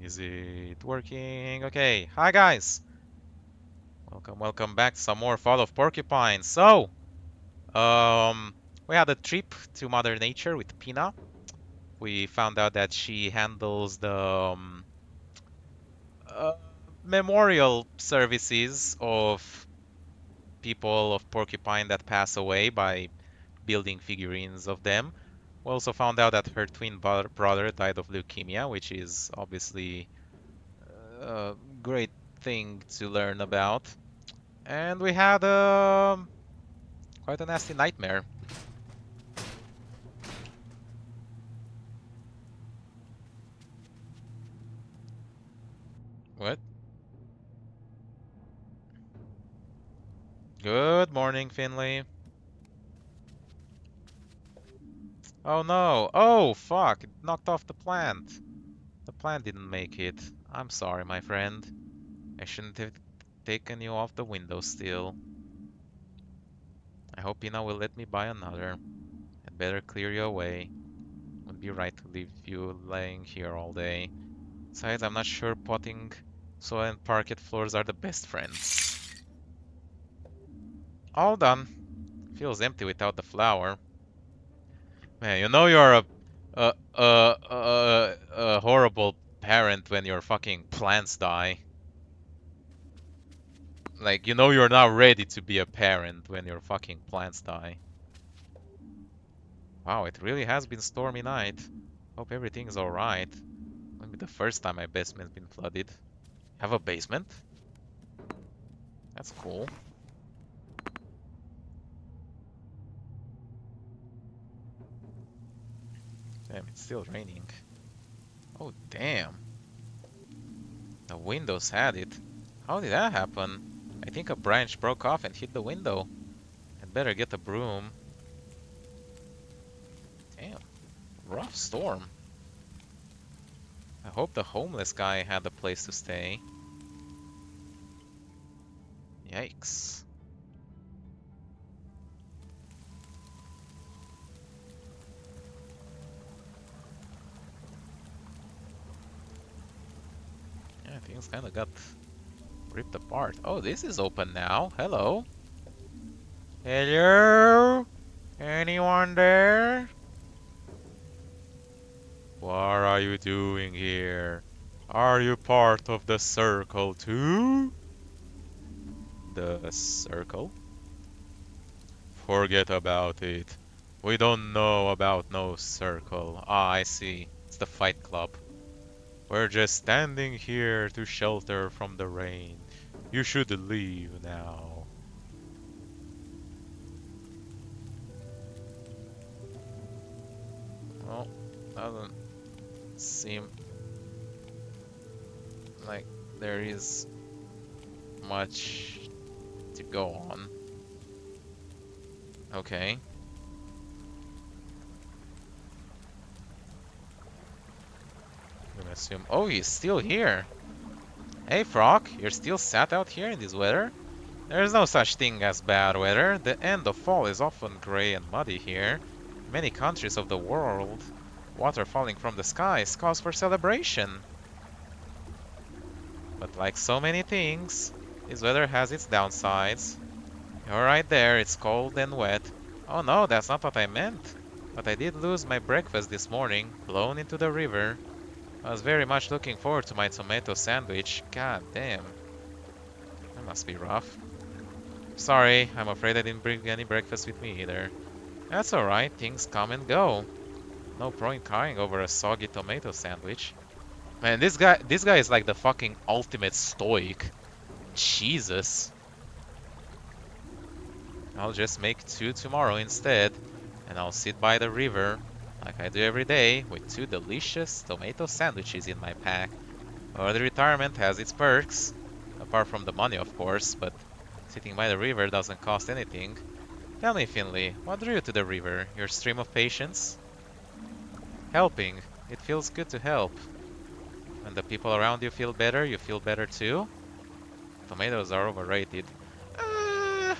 Is it working? Okay. Hi, guys. Welcome back to some more Fall of Porcupine. So, um, we had a trip to Mother Nature with Pina. We found out that she handles the uh, memorial services of people of Porcupine that pass away by building figurines of them. We also found out that her twin brother died of leukemia, which is obviously a great thing to learn about. And we had quite a nasty nightmare. What? Good morning, Finley. Oh no. Oh, fuck. It knocked off the plant. The plant didn't make it. I'm sorry, my friend. I shouldn't have taken you off the windowsill. I hope Ina will let me buy another. I'd better clear you away. Wouldn't be right to leave you laying here all day. Besides, I'm not sure potting soil and parquet floors are the best friends. All done. Feels empty without the flower. Man, you know you're a horrible parent when your fucking plants die. Like, you know you're not ready to be a parent when your fucking plants die. Wow, it really has been stormy night. Hope everything's alright. Won't be the first time my basement's been flooded. Have a basement? That's cool. Damn, it's still raining. Oh, damn. The windows had it. How did that happen? I think a branch broke off and hit the window. I'd better get a broom. Damn, rough storm. I hope the homeless guy had a place to stay. Yikes. Yeah, things kinda got ripped apart. Oh, this is open now. Hello. Hello? Anyone there? What are you doing here? Are you part of the circle too? The circle? Forget about it. We don't know about no circle. Ah, I see. It's the Fight Club. We're just standing here to shelter from the rain. You should leave now. Well, doesn't seem like there is much to go on. Okay. I'm gonna assume. Oh, he's still here. Hey, Frog, you're still sat out here in this weather? There's no such thing as bad weather. The end of fall is often gray and muddy here. In many countries of the world, water falling from the sky is cause for celebration. But like so many things, this weather has its downsides. You're right there, it's cold and wet. Oh no, that's not what I meant. But I did lose my breakfast this morning, blown into the river. I was very much looking forward to my tomato sandwich. God damn. That must be rough. Sorry, I'm afraid I didn't bring any breakfast with me either. That's alright, things come and go. No point crying over a soggy tomato sandwich. Man, this guy is like the fucking ultimate stoic. Jesus. I'll just make two tomorrow instead, and I'll sit by the river, like I do every day, with two delicious tomato sandwiches in my pack. Early retirement has its perks, apart from the money of course, but sitting by the river doesn't cost anything. Tell me, Finley, what drew you to the river? Your stream of patience? Helping. It feels good to help. When the people around you feel better too? Tomatoes are overrated. I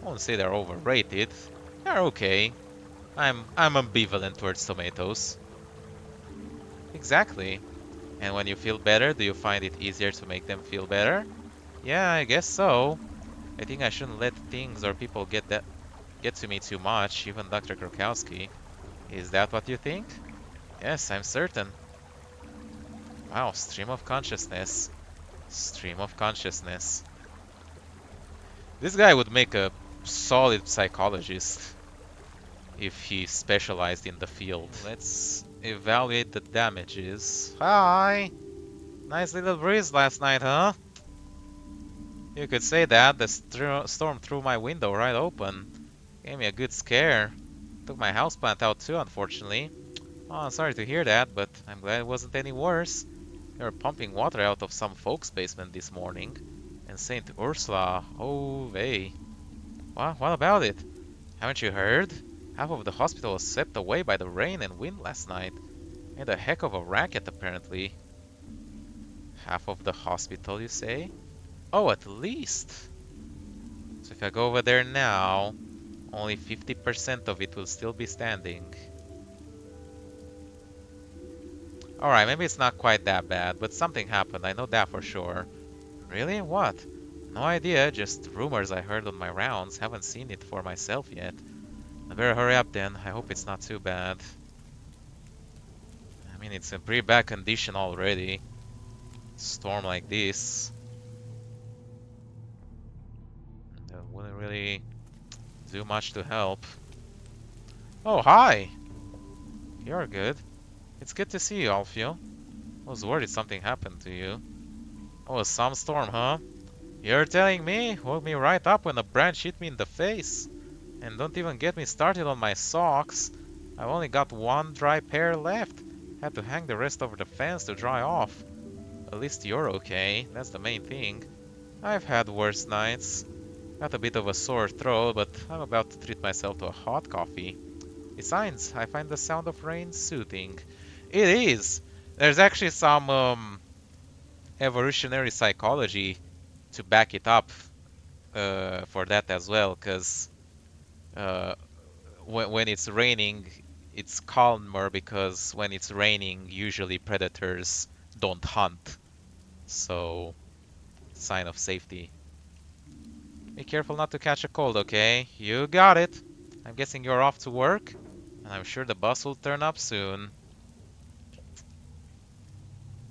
won't say they're overrated. They're okay. I'm ambivalent towards tomatoes. Exactly. And when you feel better, do you find it easier to make them feel better? Yeah, I guess so. I think I shouldn't let things or people get to me too much, even Dr. Krokowski. Is that what you think? Yes, I'm certain. Wow, stream of consciousness. Stream of consciousness. This guy would make a solid psychologist if he specialized in the field. Let's evaluate the damages. Hi! Nice little breeze last night, huh? You could say that. The storm threw my window right open. Gave me a good scare. Took my houseplant out too, unfortunately. Oh, sorry to hear that, but I'm glad it wasn't any worse. They were pumping water out of some folks' basement this morning. And Saint Ursula, oh vey. What about it? Haven't you heard? Half of the hospital was swept away by the rain and wind last night. Made a heck of a racket, apparently. Half of the hospital, you say? Oh, at least. So if I go over there now, only 50% of it will still be standing. Alright, maybe it's not quite that bad, but something happened, I know that for sure. Really? What? No idea, just rumors I heard on my rounds, haven't seen it for myself yet. I better hurry up then, I hope it's not too bad. I mean, it's in pretty bad condition already. Storm like this. That wouldn't really do much to help. Oh, hi! You're good. It's good to see you, Alfio. I was worried something happened to you. Oh, some storm, huh? You're telling me? Woke me right up when a branch hit me in the face. And don't even get me started on my socks. I've only got one dry pair left. Had to hang the rest over the fence to dry off. At least you're okay, that's the main thing. I've had worse nights. Got a bit of a sore throat, but I'm about to treat myself to a hot coffee. Besides, I find the sound of rain soothing. It is! There's actually some evolutionary psychology to back it up for that as well, because uh, when it's raining, it's calmer because when it's raining, usually predators don't hunt. So, sign of safety. Be careful not to catch a cold, okay? You got it. I'm guessing you're off to work, and I'm sure the bus will turn up soon.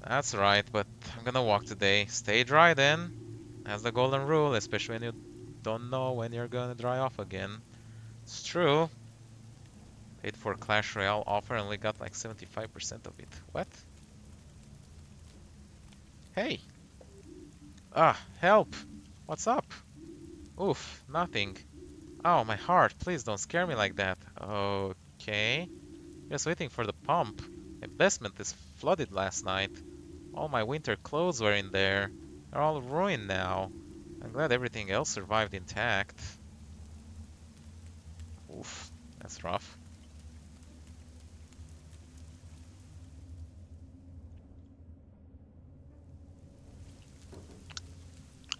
That's right, but I'm gonna walk today. Stay dry then. That's the golden rule, especially when you don't know when you're gonna dry off again. It's true. Paid for Clash Royale offer and only got like 75% of it. What? Hey! Ah, help! What's up? Oof, nothing. Oh, my heart, please don't scare me like that. Okay. Just waiting for the pump. My basement is flooded last night. All my winter clothes were in there. They're all ruined now. I'm glad everything else survived intact. Oof, that's rough.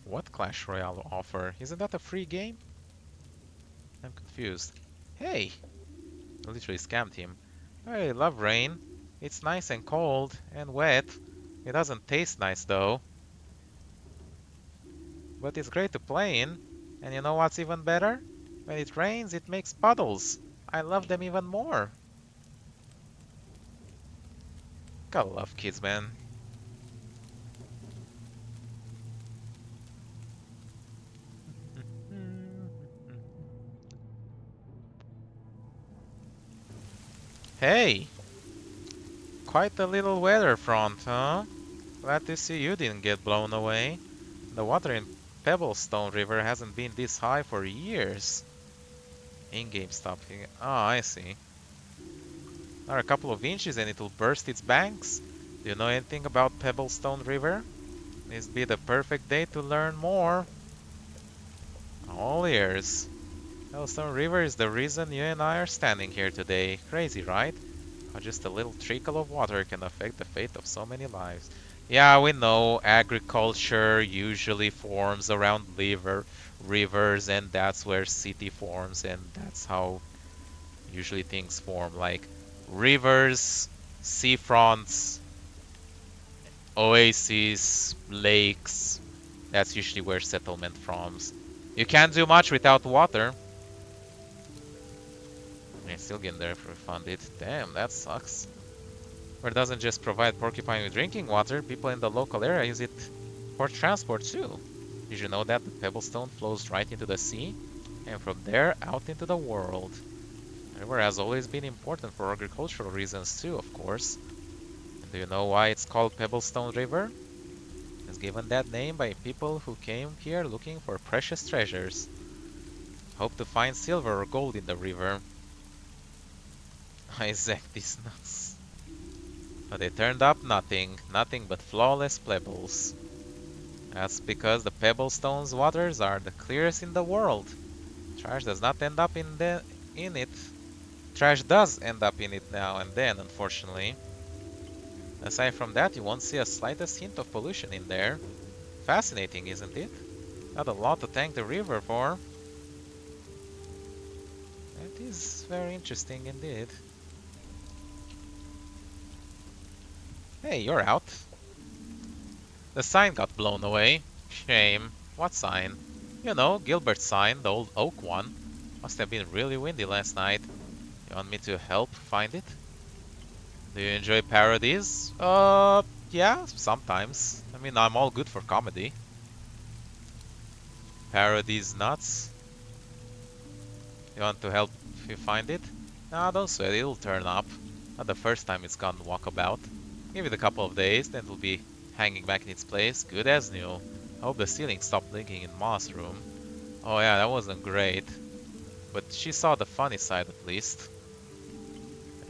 What Clash Royale offer? Isn't that a free game? I'm confused. Hey! I literally scammed him. I love rain. It's nice and cold and wet. It doesn't taste nice though. But it's great to play in. And you know what's even better? When it rains, it makes puddles. I love them even more. Gotta love kids, man. Hey! Quite a little weather front, huh? Glad to see you didn't get blown away. The water in Pebblestone River hasn't been this high for years. In-game stopping. Ah, I see. Another couple of inches and it'll burst its banks. Do you know anything about Pebblestone River? This be the perfect day to learn more. All ears. Pebblestone River is the reason you and I are standing here today. Crazy, right? How just a little trickle of water can affect the fate of so many lives. Yeah, we know agriculture usually forms around rivers, and that's where city forms, and that's how usually things form, like rivers, seafronts, Oases, lakes. That's usually where settlement forms. You can't do much without water. You're still getting there for funded. Damn, that sucks. Where it doesn't just provide Porcupine with drinking water, people in the local area use it for transport too. Did you know that the pebblestone flows right into the sea? And from there out into the world. The river has always been important for agricultural reasons too, of course. And do you know why it's called Pebblestone River? It's given that name by people who came here looking for precious treasures. Hope to find silver or gold in the river. Isaac, these nuts. But they turned up nothing, nothing but flawless pebbles. That's because the Pebblestone's waters are the clearest in the world. Trash does not end up in it. Trash does end up in it now and then, unfortunately. Aside from that, you won't see a slightest hint of pollution in there. Fascinating, isn't it? Got a lot to thank the river for. It is very interesting indeed. Hey, you're out. The sign got blown away. Shame. What sign? You know, Gilbert's sign, the old oak one. Must have been really windy last night. You want me to help find it? Do you enjoy parodies? Yeah, sometimes. I mean, I'm all good for comedy. Parodies nuts. You want to help if you find it? Nah, don't sweat, it'll turn up. Not the first time it's gone walkabout. Give it a couple of days, then it'll be hanging back in its place, good as new. I hope the ceiling stopped leaking in Moss' room. Oh yeah, that wasn't great. But she saw the funny side at least.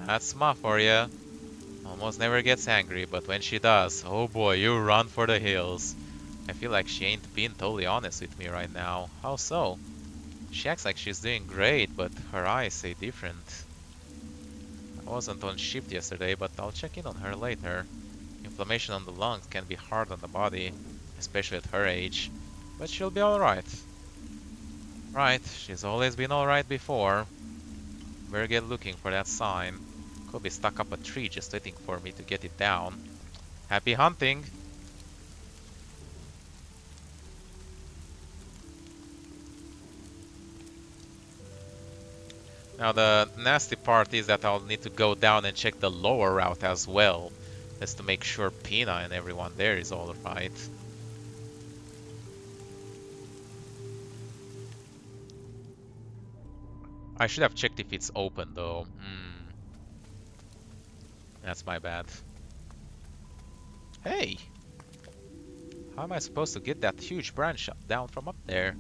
That's Ma for ya. Almost never gets angry, but when she does, oh boy, you run for the hills. I feel like she ain't being totally honest with me right now. How so? She acts like she's doing great, but her eyes say different. I wasn't on shift yesterday, but I'll check in on her later. Inflammation on the lungs can be hard on the body, especially at her age. But she'll be alright. Right, she's always been alright before. Better get looking for that sign. Could be stuck up a tree just waiting for me to get it down. Happy hunting! Now the nasty part is that I'll need to go down and check the lower route as well. Just to make sure Pina and everyone there is alright. I should have checked if it's open though. That's my bad. Hey! How am I supposed to get that huge branch down from up there?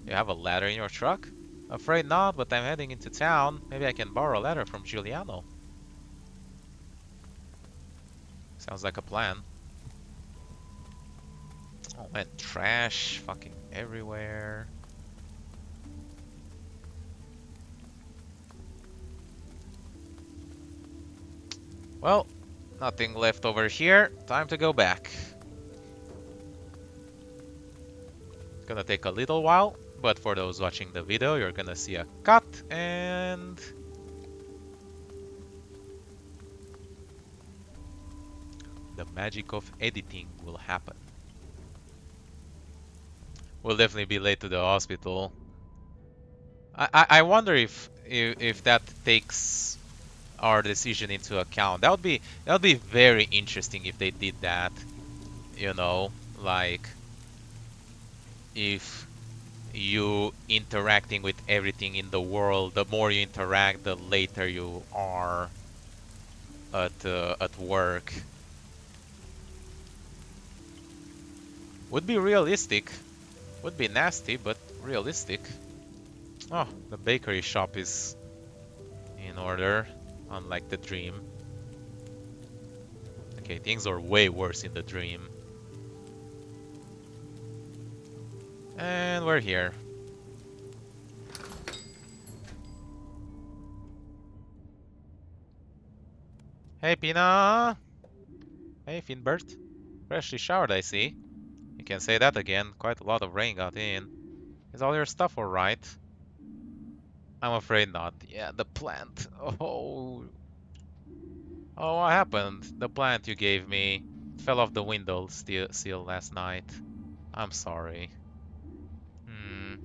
You have a ladder in your truck? Afraid not, but I'm heading into town. Maybe I can borrow a ladder from Giuliano. Sounds like a plan. Oh man, trash fucking everywhere. Well, nothing left over here. Time to go back. It's gonna take a little while, but for those watching the video, you're gonna see a cut and the magic of editing will happen. We'll definitely be late to the hospital. I wonder if that takes our decision into account. That would be very interesting if they did that. You know, like if you interacting with everything in the world, the more you interact, the later you are at work. Would be realistic. Would be nasty, but realistic. Oh, the bakery shop is in order, unlike the dream. Okay, things are way worse in the dream. And we're here. Hey, Pina! Hey, Finbert. Freshly showered, I see. You can say that again. Quite a lot of rain got in. Is all your stuff alright? I'm afraid not. Yeah, the plant. Oh. Oh, what happened? The plant you gave me. Fell off the window seal last night. I'm sorry. Hmm.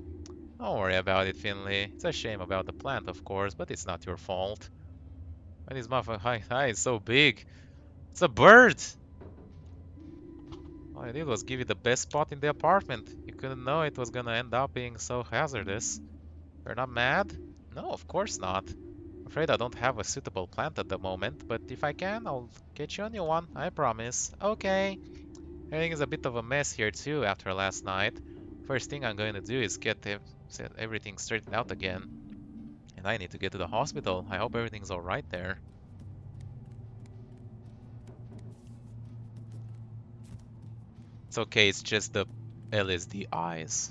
Don't worry about it, Finley. It's a shame about the plant, of course, but it's not your fault. Why is my eye is so big? It's a bird! All I did was give you the best spot in the apartment. You couldn't know it was gonna end up being so hazardous. You're not mad? No, of course not. Afraid I don't have a suitable plant at the moment, but if I can, I'll get you a new one, I promise. Okay. Everything is a bit of a mess here too after last night. First thing I'm going to do is set everything straightened out again. And I need to get to the hospital. I hope everything's alright there. It's okay, it's just the LSD eyes.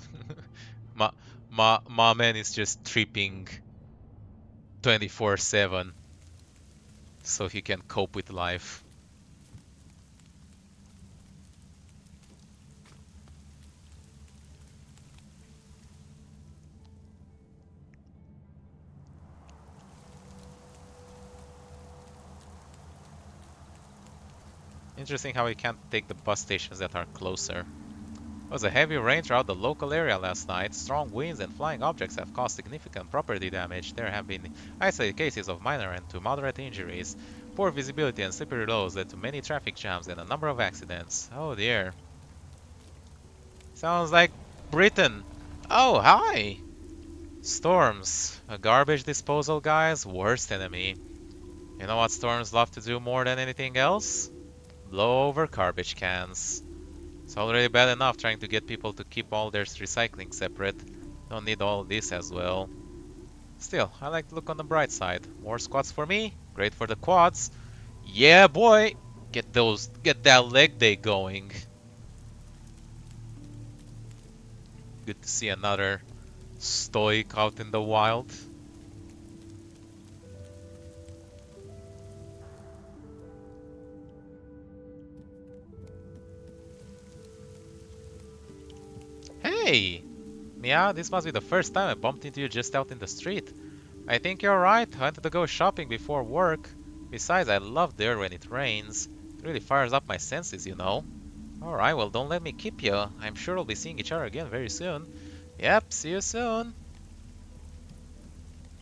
my, my man is just tripping 24/7 so he can cope with life. Interesting how we can't take the bus stations that are closer. There was a heavy rain throughout the local area last night. Strong winds and flying objects have caused significant property damage. There have been isolated cases of minor and to moderate injuries. Poor visibility and slippery roads led to many traffic jams and a number of accidents. Oh dear. Sounds like Britain. Oh, hi! Storms. A garbage disposal guy's worst enemy. You know what storms love to do more than anything else? Blow over garbage cans. It's already bad enough trying to get people to keep all their recycling separate. Don't need all this as well. Still, I like to look on the bright side. More squats for me, great for the quads. Yeah, boy! Get that leg day going. Good to see another stoic out in the wild. Hey! Mia, this must be the first time I bumped into you just out in the street. I think you're right. I wanted to go shopping before work. Besides, I love the air when it rains. It really fires up my senses, you know. Alright, well, don't let me keep you. I'm sure we'll be seeing each other again very soon. Yep, see you soon.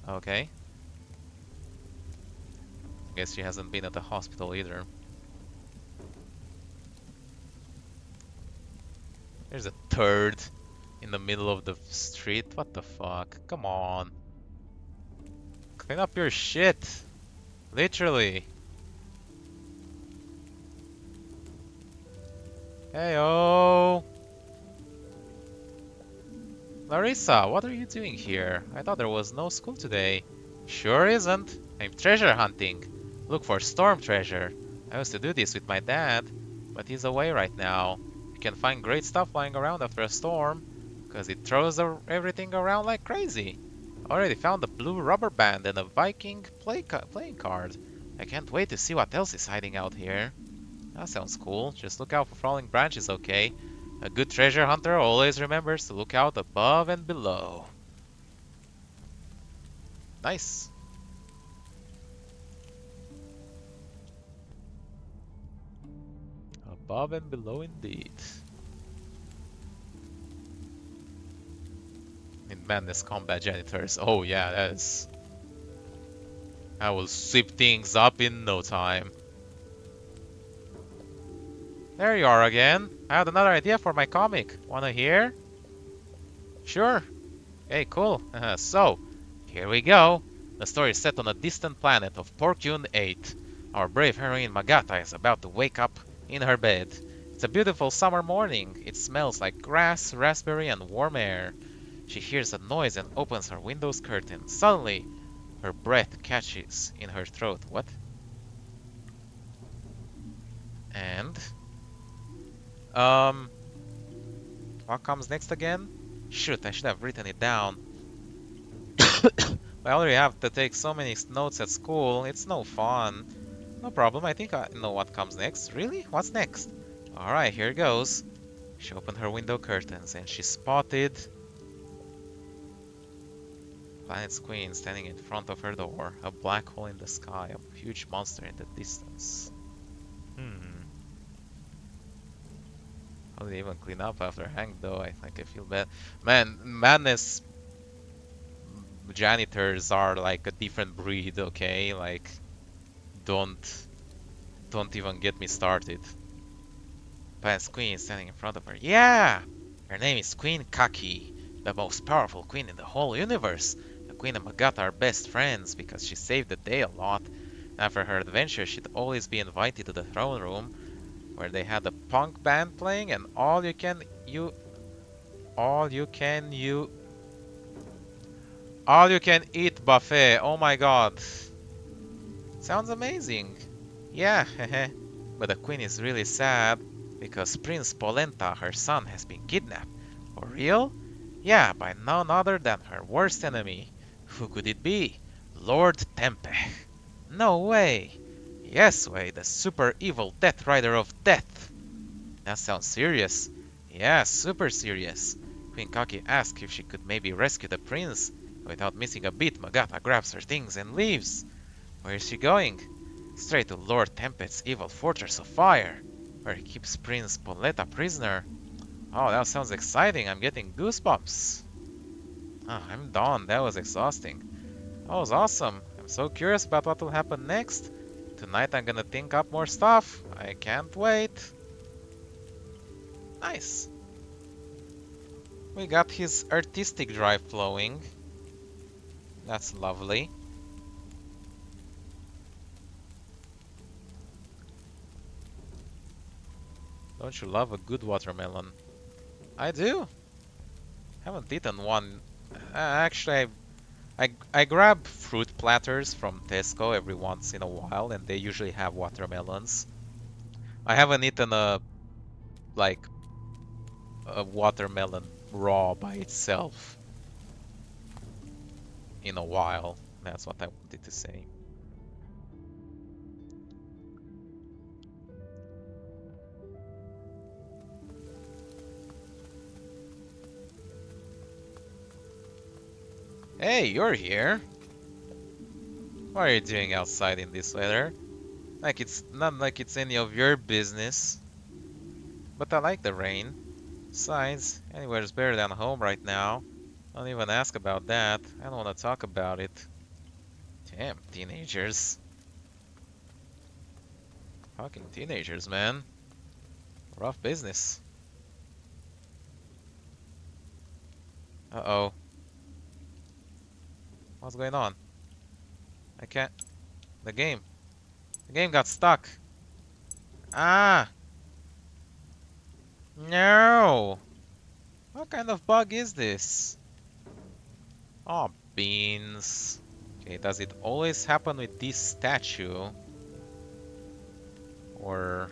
Okay. Guess she hasn't been at the hospital either. There's a turd in the middle of the street. What the fuck? Come on. Clean up your shit. Literally. Heyo. Larissa, what are you doing here? I thought there was no school today. Sure isn't. I'm treasure hunting. Look for storm treasure. I used to do this with my dad, but he's away right now. You can find great stuff lying around after a storm, because it throws everything around like crazy. I already found a blue rubber band and a Viking playing card. I can't wait to see what else is hiding out here. That sounds cool. Just look out for falling branches, okay? A good treasure hunter always remembers to look out above and below. Nice. Above and below indeed. In Madness Combat Janitors. Oh yeah, that's... I will sweep things up in no time. There you are again. I had another idea for my comic. Wanna hear? Sure. Hey, cool. So, here we go. The story is set on a distant planet of Porcupine 8. Our brave heroine Magata is about to wake up in her bed. It's a beautiful summer morning. It smells like grass, raspberry, and warm air. She hears a noise and opens her window's curtain. Suddenly, her breath catches in her throat. What? And... what comes next again? Shoot, I should have written it down. I already have to take so many notes at school, it's no fun. No problem, I think I know what comes next. Really? What's next? Alright, here goes. She opened her window curtains and she spotted... Planet's queen standing in front of her door. A black hole in the sky, a huge monster in the distance. How did he even clean up after Hank though? I think I feel bad. Man, madness janitors are like a different breed, okay? Like, don't don't even get me started. Past queen standing in front of her. Yeah! Her name is Queen Kaki, the most powerful queen in the whole universe. The queen and Magat are best friends because she saved the day a lot. After her adventure, she'd always be invited to the throne room where they had a punk band playing and all you can eat buffet. Oh my god. Sounds amazing. Yeah, hehe. But the queen is really sad because Prince Polenta, her son, has been kidnapped. For real? Yeah, by none other than her worst enemy. Who could it be? Lord Tempe. No way. Yes way, the super evil Death Rider of Death. That sounds serious. Yeah, super serious. Queen Kaki asked if she could maybe rescue the prince. Without missing a beat, Magata grabs her things and leaves. Where is she going? Straight to Lord Tempest's evil fortress of fire, where he keeps Prince Poletta prisoner. Oh, that sounds exciting. I'm getting goosebumps. Ah, I'm done. That was exhausting. That was awesome. I'm so curious about what will happen next. Tonight I'm gonna think up more stuff. I can't wait. Nice. We got his artistic drive flowing. That's lovely. Don't you love a good watermelon? I do. Haven't eaten one. Actually, I grab fruit platters from Tesco every once in a while, and they usually have watermelons. I haven't eaten like a watermelon raw by itself in a while. That's what I wanted to say. Hey, you're here. What are you doing outside in this weather? Like it's not like it's any of your business. But I like the rain. Besides, anywhere's better than home right now. Don't even ask about that. I don't want to talk about it. Damn, teenagers. Fucking teenagers, man. Rough business. Uh-oh. What's going on? I can't... The game. The game got stuck. Ah! No! What kind of bug is this? Oh, beans. Okay, does it always happen with this statue? Or...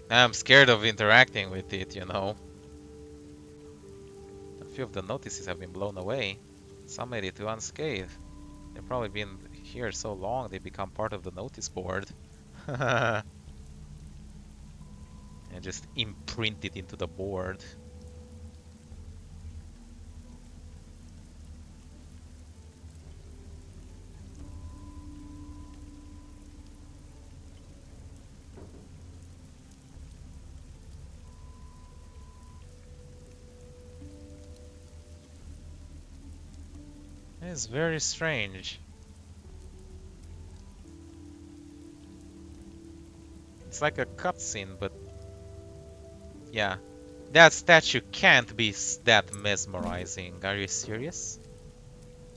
I'm scared of interacting with it, you know. A few of the notices have been blown away. Some made it to unscathed. They've probably been here so long they become part of the notice board. And just imprint it into the board. It's very strange. It's like a cutscene, but yeah. That statue can't be that mesmerizing. Are you serious?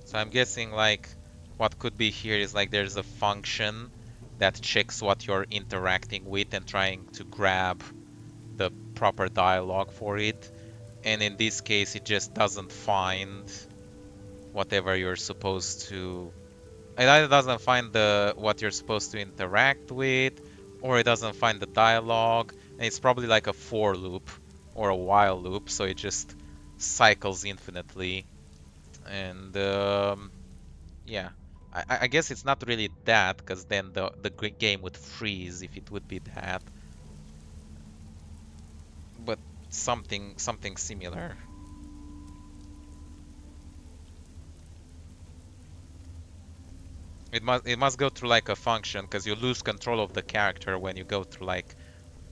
So I'm guessing like what could be here is like there's a function that checks what you're interacting with and trying to grab the proper dialogue for it. And in this case, it just doesn't find whatever you're supposed to. It either doesn't find what you're supposed to interact with, or it doesn't find the dialogue, and it's probably like a for loop or a while loop, so it just cycles infinitely. And yeah, I guess it's not really that, because then the game would freeze if it would be that, but something similar. It must go through like a function, because you lose control of the character when you go through like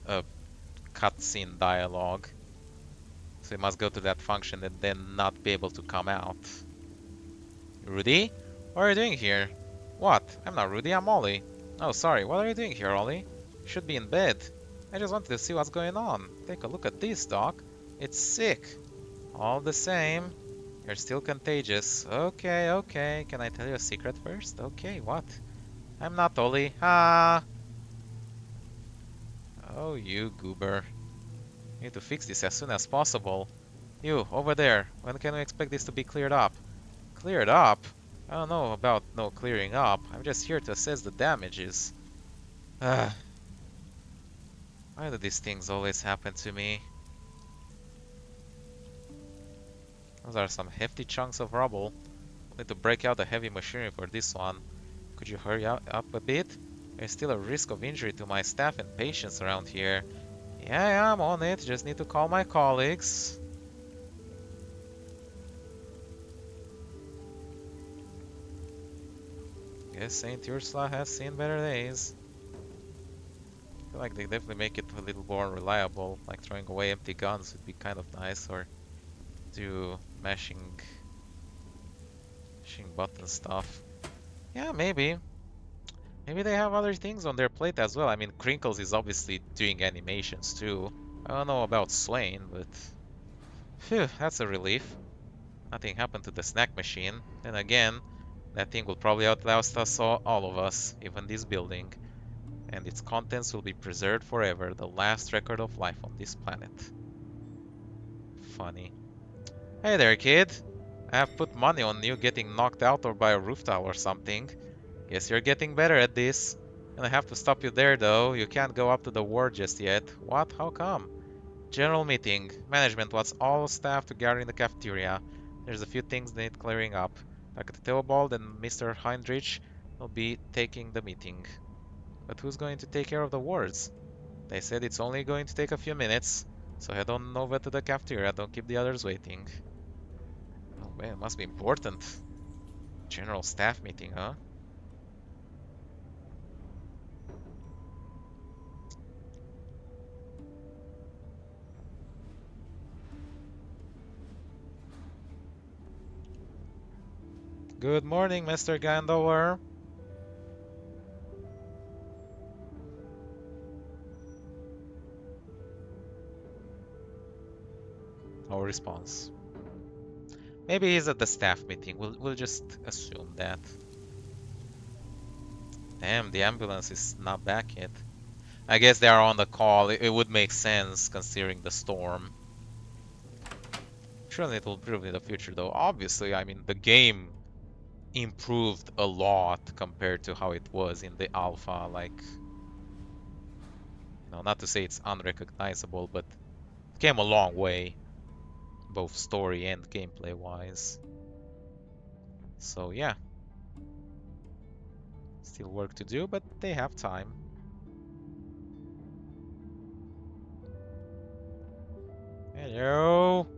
a cutscene dialogue. So he must go to that function and then not be able to come out. Rudy? What are you doing here? What? I'm not Rudy, I'm Ollie. Oh, sorry, what are you doing here, Ollie? You should be in bed. I just wanted to see what's going on. Take a look at this, Doc. It's sick. All the same, you're still contagious. Okay, okay. Can I tell you a secret first? Okay, what? I'm not Ollie. Ah! Oh, you goober. You need to fix this as soon as possible. You, over there. When can we expect this to be cleared up? Cleared up? I don't know about no clearing up. I'm just here to assess the damages. Ugh. Why do these things always happen to me? Those are some hefty chunks of rubble. Need to break out the heavy machinery for this one. Could you hurry up a bit? There's still a risk of injury to my staff and patients around here. Yeah, I'm on it. Just need to call my colleagues. Guess Saint Ursula has seen better days. I feel like they definitely make it a little more reliable. Like throwing away empty guns would be kind of nice, or do mashing button stuff. Yeah, maybe. Maybe they have other things on their plate as well. I mean, Crinkles is obviously doing animations too. I don't know about Swain, but phew, that's a relief. Nothing happened to the snack machine. Then again, that thing will probably outlast us all of us, even this building. And its contents will be preserved forever, the last record of life on this planet. Funny. Hey there, kid. I have put money on you getting knocked out or by a roof tile or something. Guess you're getting better at this. And I have to stop you there, though. You can't go up to the ward just yet. What? How come? General meeting. Management wants all staff to gather in the cafeteria. There's a few things that need clearing up. Dr. Theobald and Mr. Heinrich will be taking the meeting. But who's going to take care of the wards? They said it's only going to take a few minutes, so head on over to the cafeteria. Don't keep the others waiting. Oh man, it must be important. General staff meeting, huh? Good morning, Mr. Gandover. No response. Maybe he's at the staff meeting. We'll just assume that. Damn, the ambulance is not back yet. I guess they are on the call. It would make sense considering the storm. Surely it will improve in the future, though. Obviously, I mean, the game improved a lot compared to how it was in the alpha. Like, not to say it's unrecognizable, but it came a long way, both story and gameplay wise. So yeah, still work to do, but they have time. Hello.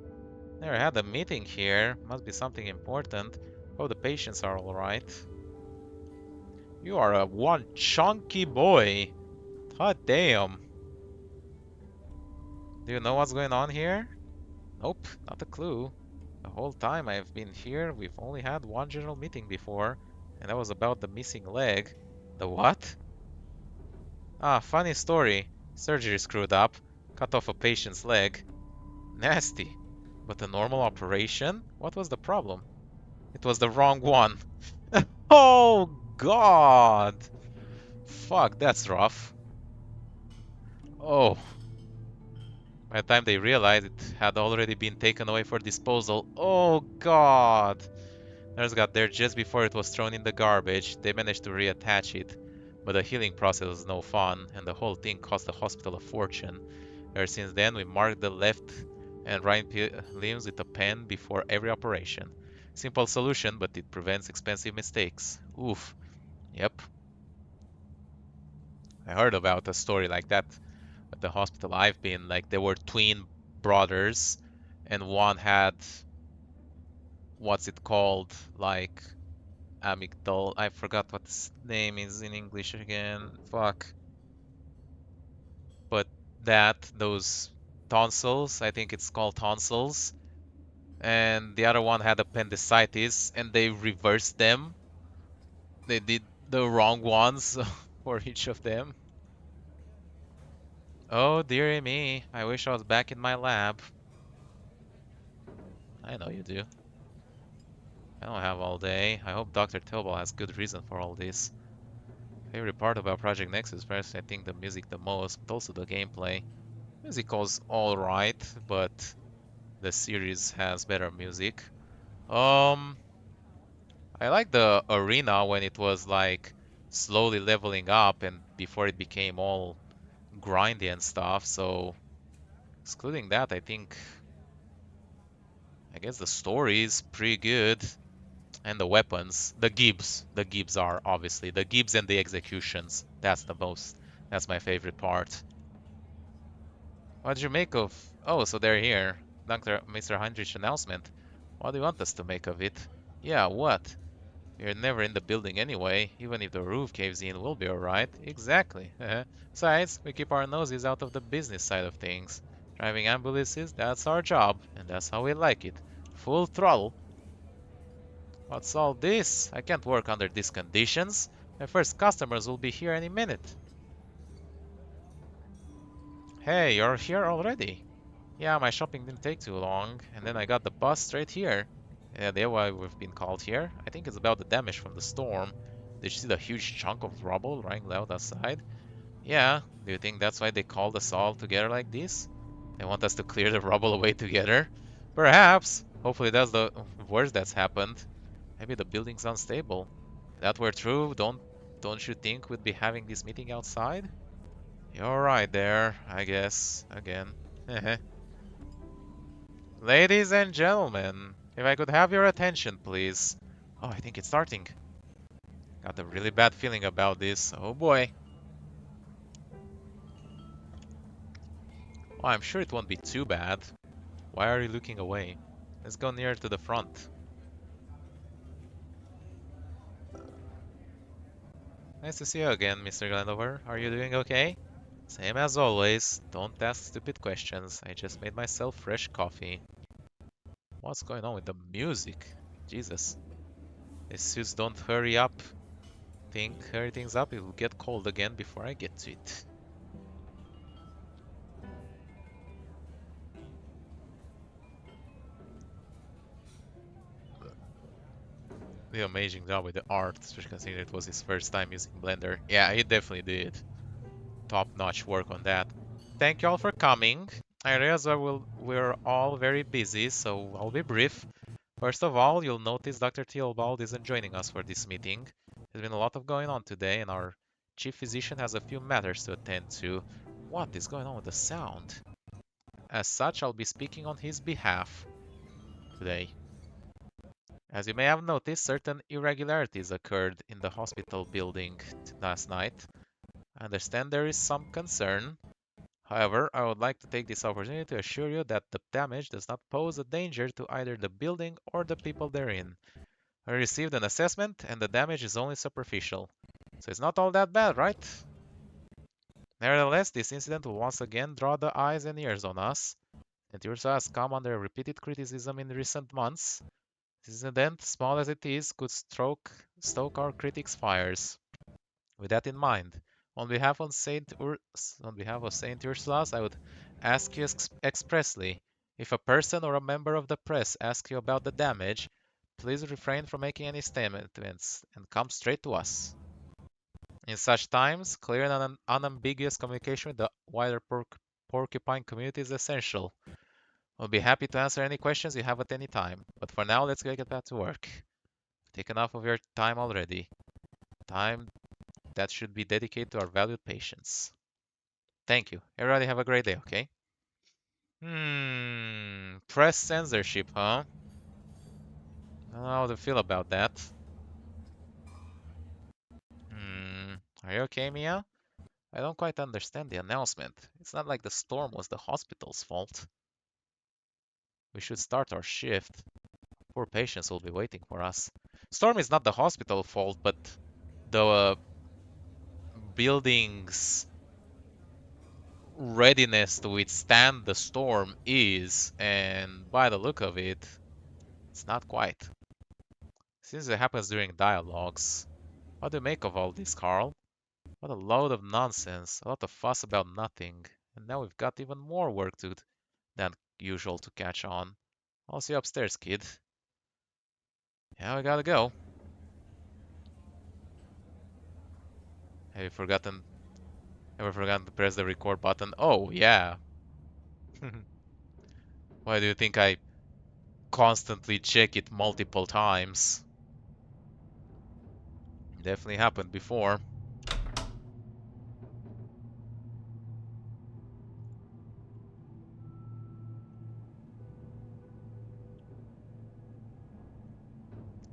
Never had a meeting here. Must be something important. Hope the patients are alright. You are a one chunky boy. God damn. Do you know what's going on here? Nope, not a clue. The whole time I've been here, we've only had one general meeting before, and that was about the missing leg. The what? Ah, funny story. Surgery screwed up. Cut off a patient's leg. Nasty. But a normal operation? What was the problem? It was the wrong one. Oh, God. Fuck, that's rough. Oh. By the time they realized, it had already been taken away for disposal. Oh, God. Nurse got there just before it was thrown in the garbage. They managed to reattach it, but the healing process was no fun, and the whole thing cost the hospital a fortune. Ever since then, we marked the left and right limbs with a pen before every operation. Simple solution, but it prevents expensive mistakes. Oof. Yep. I heard about a story like that at the hospital I've been. Like, there were twin brothers, and one had, what's it called? Like, amygdala. I forgot what its name is in English again. Fuck. But those tonsils. I think it's called tonsils. And the other one had appendicitis, and they reversed them. They did the wrong ones for each of them. Oh, dearie me. I wish I was back in my lab. I know you do. I don't have all day. I hope Dr. Tobal has good reason for all this. Favorite part about Project Nexus, first I think the music the most, but also the gameplay. Music was alright, but the series has better music. Um, I like the arena when it was like slowly leveling up and before it became all grindy and stuff. So excluding that, I guess the story is pretty good. And the weapons, the Gibbs are obviously the Gibbs and the executions. That's my favorite part. What did you make of? Oh, so they're here. Mr. Heinrich's announcement. What do you want us to make of it? Yeah, what? We're never in the building anyway. Even if the roof caves in, we'll be alright. Exactly. Besides, we keep our noses out of the business side of things. Driving ambulances, that's our job, and that's how we like it. Full throttle. What's all this? I can't work under these conditions. My first customers will be here any minute. Hey, you're here already? Yeah, my shopping didn't take too long, and then I got the bus straight here. Yeah, that's why we've been called here. I think it's about the damage from the storm. Did you see the huge chunk of rubble lying loud outside? Yeah, do you think that's why they called us all together like this? They want us to clear the rubble away together? Perhaps. Hopefully that's the worst that's happened. Maybe the building's unstable. If that were true, don't you think we'd be having this meeting outside? You're right there, I guess. Again. Ladies and gentlemen, if I could have your attention, please. Oh, I think it's starting. Got a really bad feeling about this. Oh boy. Oh, I'm sure it won't be too bad. Why are you looking away? Let's go nearer to the front. Nice to see you again, Mr. Glendover. Are you doing okay? Same as always. Don't ask stupid questions. I just made myself fresh coffee. What's going on with the music? Jesus. These suits don't hurry things up, it will get cold again before I get to it. The amazing job with the art, especially considering it was his first time using Blender. Yeah, he definitely did top-notch work on that. Thank you all for coming. I realize we're all very busy, so I'll be brief. First of all, you'll notice Dr. Theobald isn't joining us for this meeting. There's been a lot of going on today, and our chief physician has a few matters to attend to. What is going on with the sound? As such, I'll be speaking on his behalf today. As you may have noticed, certain irregularities occurred in the hospital building last night. I understand there is some concern. However, I would like to take this opportunity to assure you that the damage does not pose a danger to either the building or the people therein. I received an assessment and the damage is only superficial. So it's not all that bad, right? Nevertheless, this incident will once again draw the eyes and ears on us, and Ursula has come under repeated criticism in recent months. This incident, small as it is, could stoke our critics' fires. With that in mind, on behalf of Saint Ursula's, I would ask you expressly, if a person or a member of the press asks you about the damage, please refrain from making any statements and come straight to us. In such times, clear and unambiguous communication with the wider Porcupine community is essential. We'll be happy to answer any questions you have at any time, but for now, let's get back to work. Take enough of your time already. Time that should be dedicated to our valued patients. Thank you. Everybody have a great day, okay? Press censorship, huh? I don't know how to feel about that. Are you okay, Mia? I don't quite understand the announcement. It's not like the storm was the hospital's fault. We should start our shift. Poor patients will be waiting for us. Storm is not the hospital fault, but the buildings readiness to withstand the storm is, and by the look of it, it's not quite. Since it happens during dialogues, what do you make of all this, Carl? What a load of nonsense, a lot of fuss about nothing, and now we've got even more work than usual to catch on. I'll see you upstairs, kid. Yeah, we gotta go. Have you forgotten? Ever forgotten to press the record button? Oh, yeah. Why do you think I constantly check it multiple times? Definitely happened before.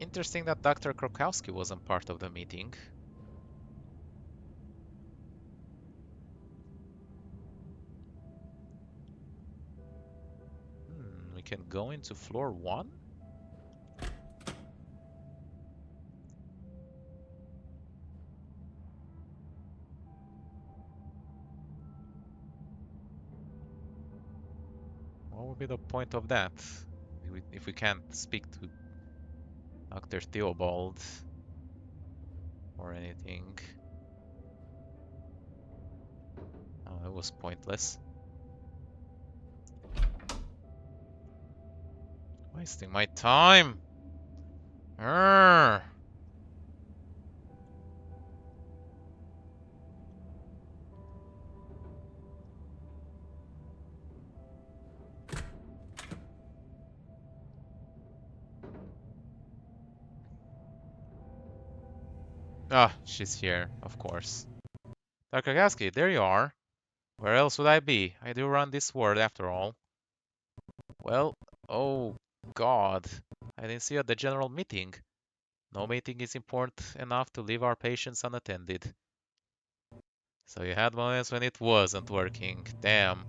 Interesting that Dr. Krokowski wasn't part of the meeting. We can go into floor 1? What would be the point of that? If we can't speak to Dr. Theobald or anything. Oh, it was pointless. Wasting my time! Urgh. Ah, she's here, of course. Dr. Krokowski, there you are. Where else would I be? I do run this ward after all. Well, oh God. I didn't see you at the general meeting. No meeting is important enough to leave our patients unattended. So you had moments when it wasn't working. Damn.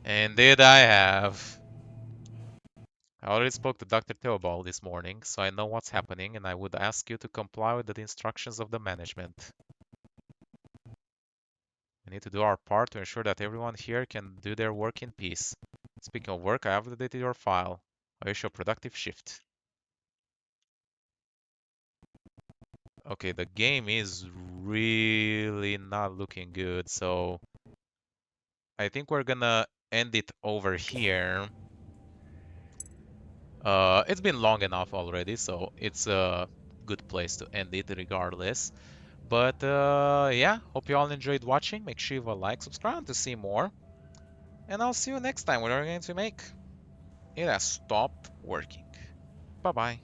And did I have? I already spoke to Dr. Theobald this morning, so I know what's happening, and I would ask you to comply with the instructions of the management. We need to do our part to ensure that everyone here can do their work in peace. Speaking of work, I have updated your file. I wish you a productive shift. Okay, the game is really not looking good, so I think we're gonna end it over here. It's been long enough already, so it's a good place to end it regardless. But yeah, hope you all enjoyed watching. Make sure you leave a like, subscribe to see more. And I'll see you next time when we're going to make It Has Stopped Working. Bye-bye.